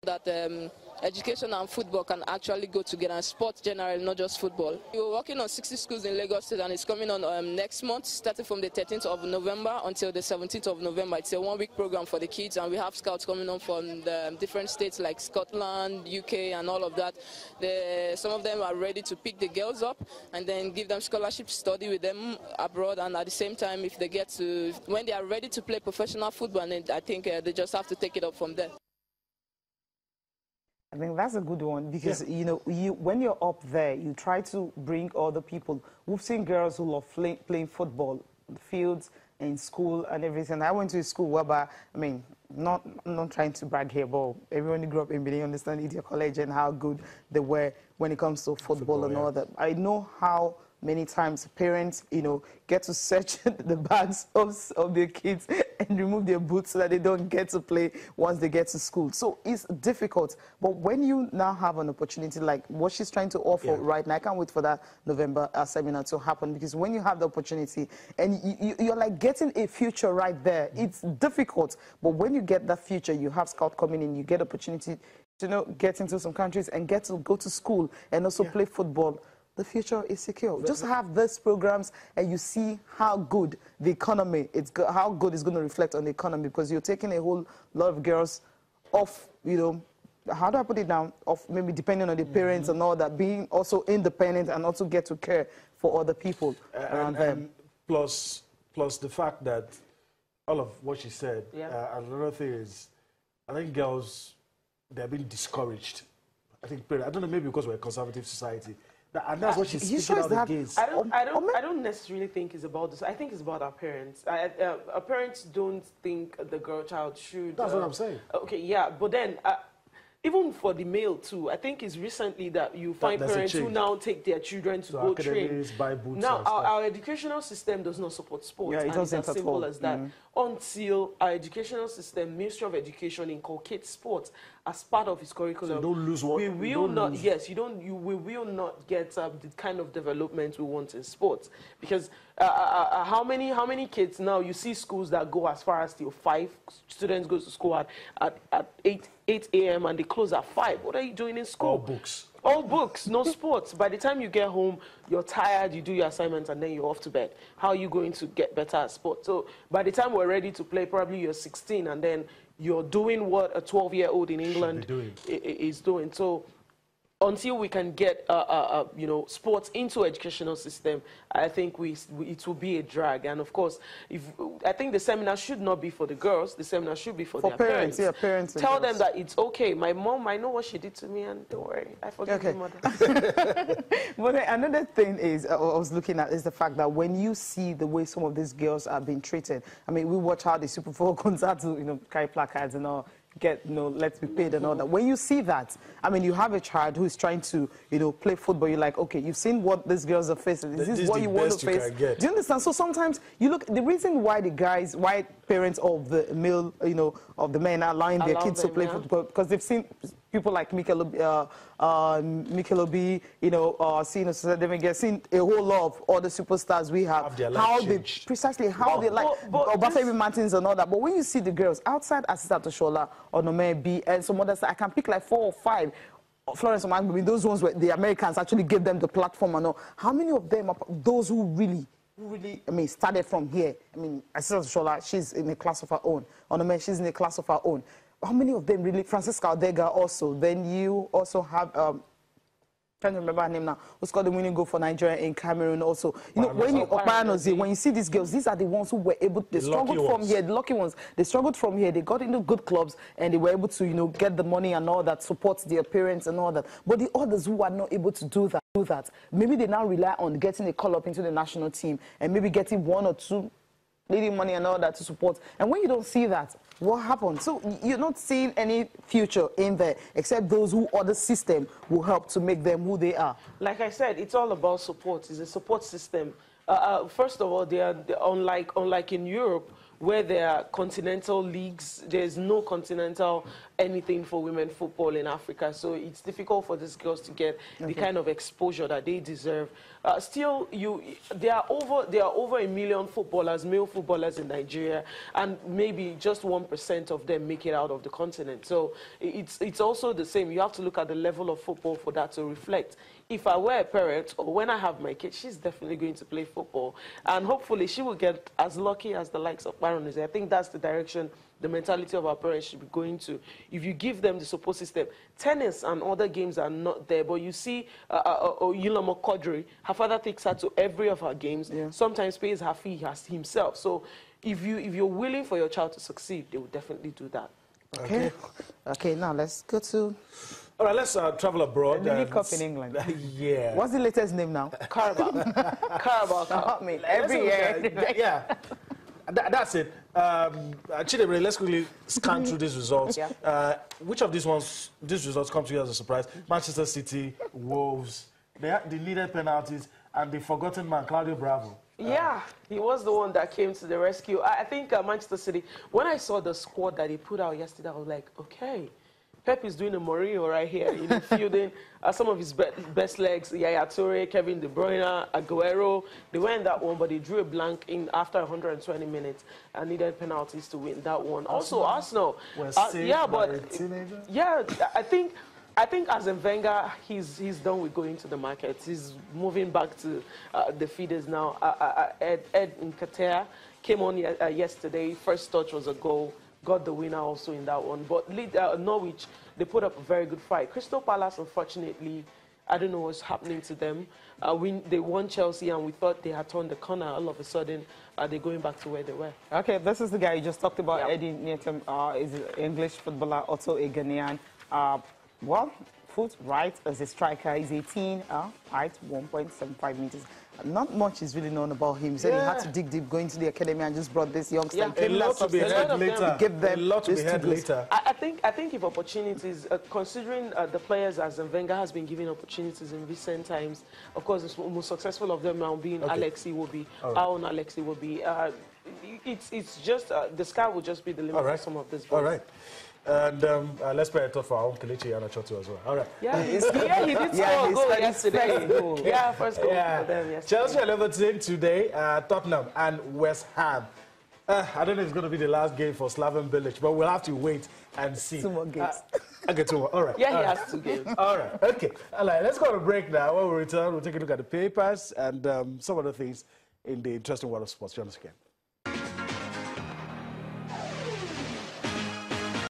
that education and football can actually go together, and sports generally, not just football. We're working on 60 schools in Lagos State, and it's coming on next month, starting from the 13th of November until the 17th of November. It's a one-week program for the kids, and we have scouts coming on from the different states like Scotland, UK, and all of that. Some of them are ready to pick the girls up and then give them scholarships, study with them abroad, and at the same time, if they get to, when they are ready to play professional football, and I think they just have to take it up from there. I think that's a good one because, you know, when you're up there, you try to bring other people. We've seen girls who love playing football, the fields, in school and everything. I went to a school whereby, I mean, not trying to brag here, but everyone who grew up in Benin understand Idia College and how good they were when it comes to football and all that. I know how many times parents, you know, get to search the bags of their kids and remove their boots so that they don't get to play once they get to school. So it's difficult. But when you now have an opportunity like what she's trying to offer right now, I can't wait for that November seminar to happen, because when you have the opportunity and you're like getting a future right there, it's difficult. But when you get that future, you have scout coming in, you get opportunity to, you know, get into some countries and get to go to school and also play football. The future is secure. Just have these programs and you see how good the economy, how good it's going to reflect on the economy, because you're taking a whole lot of girls off, you know, how do I put it down, off maybe depending on the parents and all that, being also independent and also get to care for other people around them. Plus the fact that all of what she said, another thing is, I think girls, they're being discouraged. I think, I don't know, maybe because we're a conservative society. And that's what she's speaking out against. I don't necessarily think it's about this. I think it's about our parents. Our parents don't think the girl child should. That's what I'm saying. Okay, yeah, but then even for the male too, I think it's recently that you find parents who now take their children to go train. Buy boots now, our educational system does not support sports. Yeah, and it's as simple as that. Until our educational system, Ministry of Education, inculcates sports as part of its curriculum. So you don't lose one. We will not. Yes, we will not get the kind of development we want in sports, because how many kids now you see schools that go as far as till 5 students go to school at 8 a.m. and they close at 5. What are you doing in school? All books. All books, no sports. By the time you get home, you're tired, you do your assignments, and then you're off to bed. How are you going to get better at sports? So by the time we're ready to play, probably you're 16, and then you're doing what a 12-year-old in England is doing. So until we can get you know, sports into educational system, I think it will be a drag. And of course, I think the seminar should not be for the girls. The seminar should be for their parents. Yeah, parents. Tell them that it's okay. My mom, I know what she did to me, and don't worry, I forgive your mother. But another thing is, I was looking at, is the fact that when you see the way some of these girls are being treated, I mean, we watch how the Super Falconets are to, you know, carry placards and all, get, you know, let's be paid and all that. When you see that, I mean, you have a child who is trying to, you know, play football. You're like, okay, you've seen what these girls are facing. Is this what you want to face? Do you understand? So sometimes you look, the reason why the guys, why parents of the male, you know, of the men are allowing their kids to play football, because they've seen people like Mikel Obi, you know, seen a whole lot of other superstars we have. How they precisely how they like Obafemi Martins and all that. But when you see the girls outside Asisa Toshola or Nome B and some others, I can pick like 4 or 5. Florence Omagbe, those ones where the Americans actually gave them the platform and all. How many of them are those who really, I mean, started from here? I mean, Asisa Toshola, she's in a class of her own. Onome, she's in a class of her own. How many of them really? Francisca Odega also. Then you also have, trying to remember her name now, who scored the winning goal for Nigeria in Cameroon also. You know, when you see these girls, these are the ones who were able to, they struggled from here, the lucky ones. They struggled from here, they got into good clubs, and they were able to, you know, get the money and all that, support their parents and all that. But the others who are not able to do that, maybe they now rely on getting a call-up into the national team and maybe getting 1 or 2 needing money and all that to support. And when you don't see that, what happens? So you're not seeing any future in there, except those who other system will help to make them who they are. Like I said, it's all about support. It's a support system. First of all, they're unlike in Europe, where there are continental leagues, there's no continental anything for women football in Africa. So it's difficult for these girls to get the kind of exposure that they deserve. Still, there are over 1 million footballers, male footballers in Nigeria, and maybe just 1% of them make it out of the continent. So it's also the same. You have to look at the level of football for that to reflect. If I were a parent, or when I have my kid, she's definitely going to play football. And hopefully she will get as lucky as the likes of Baroness. I think that's the direction the mentality of our parents should be going to. If you give them the support system, tennis and other games are not there, but you see Yulamo Kodri, her father takes her to every of her games, sometimes pays her fee himself. So if you're willing for your child to succeed, they will definitely do that. Okay, now let's go to... All right, let's travel abroad. The League Cup in England. Yeah. What's the latest name now? Carabao. Carabao Cup. Every year. Yeah. That's it. Chidebere, let's quickly scan through these results. Which of these results come to you as a surprise? Manchester City, Wolves, they needed penalties, and the forgotten man, Claudio Bravo. Yeah, he was the one that came to the rescue. I think Manchester City, when I saw the squad that he put out yesterday, I was like, okay, Pep is doing a Mourinho right here, fielding some of his best legs, Yaya Toure, Kevin De Bruyne, Aguero. They went that one, but they drew a blank in after 120 minutes and needed penalties to win that one. Also, Arsenal. I think as Wenger, he's done with going to the market. He's moving back to the feeders now. Ed Nketiah came on yesterday. First touch was a goal. Got the winner also in that one. But Norwich, they put up a very good fight. Crystal Palace, unfortunately, I don't know what's happening to them. They won Chelsea, and we thought they had turned the corner. All of a sudden, they're going back to where they were. Okay, this is the guy you just talked about. Eddie Nyetem is an English footballer, also a Ghanaian. Foot right as a striker. He's 18, height 1.75 meters. Not much is really known about him. He said he had to dig deep, go into the academy, and just brought this youngster. A lot to be heard later. I think if opportunities, considering the players as Wenger has been giving opportunities in recent times, of course, the most successful of them now being Alexi Iwobi, our own Alexi Iwobi. It's just the sky will just be the limit for some of this. All right. And let's play a thought for our own Kelechi Iheanacho as well. All right. Yeah, he did score a goal yesterday. First goal for them yesterday. Chelsea and Everton today, Tottenham and West Ham. I don't know if it's going to be the last game for Slaven Bilic, but we'll have to wait and see. 2 more games. Okay, 2 more. All right. Yeah, he has 2 games. All right. Okay. All right. Let's go on a break now. When we return, we'll take a look at the papers and some other things in the interesting world of sports. Join us again.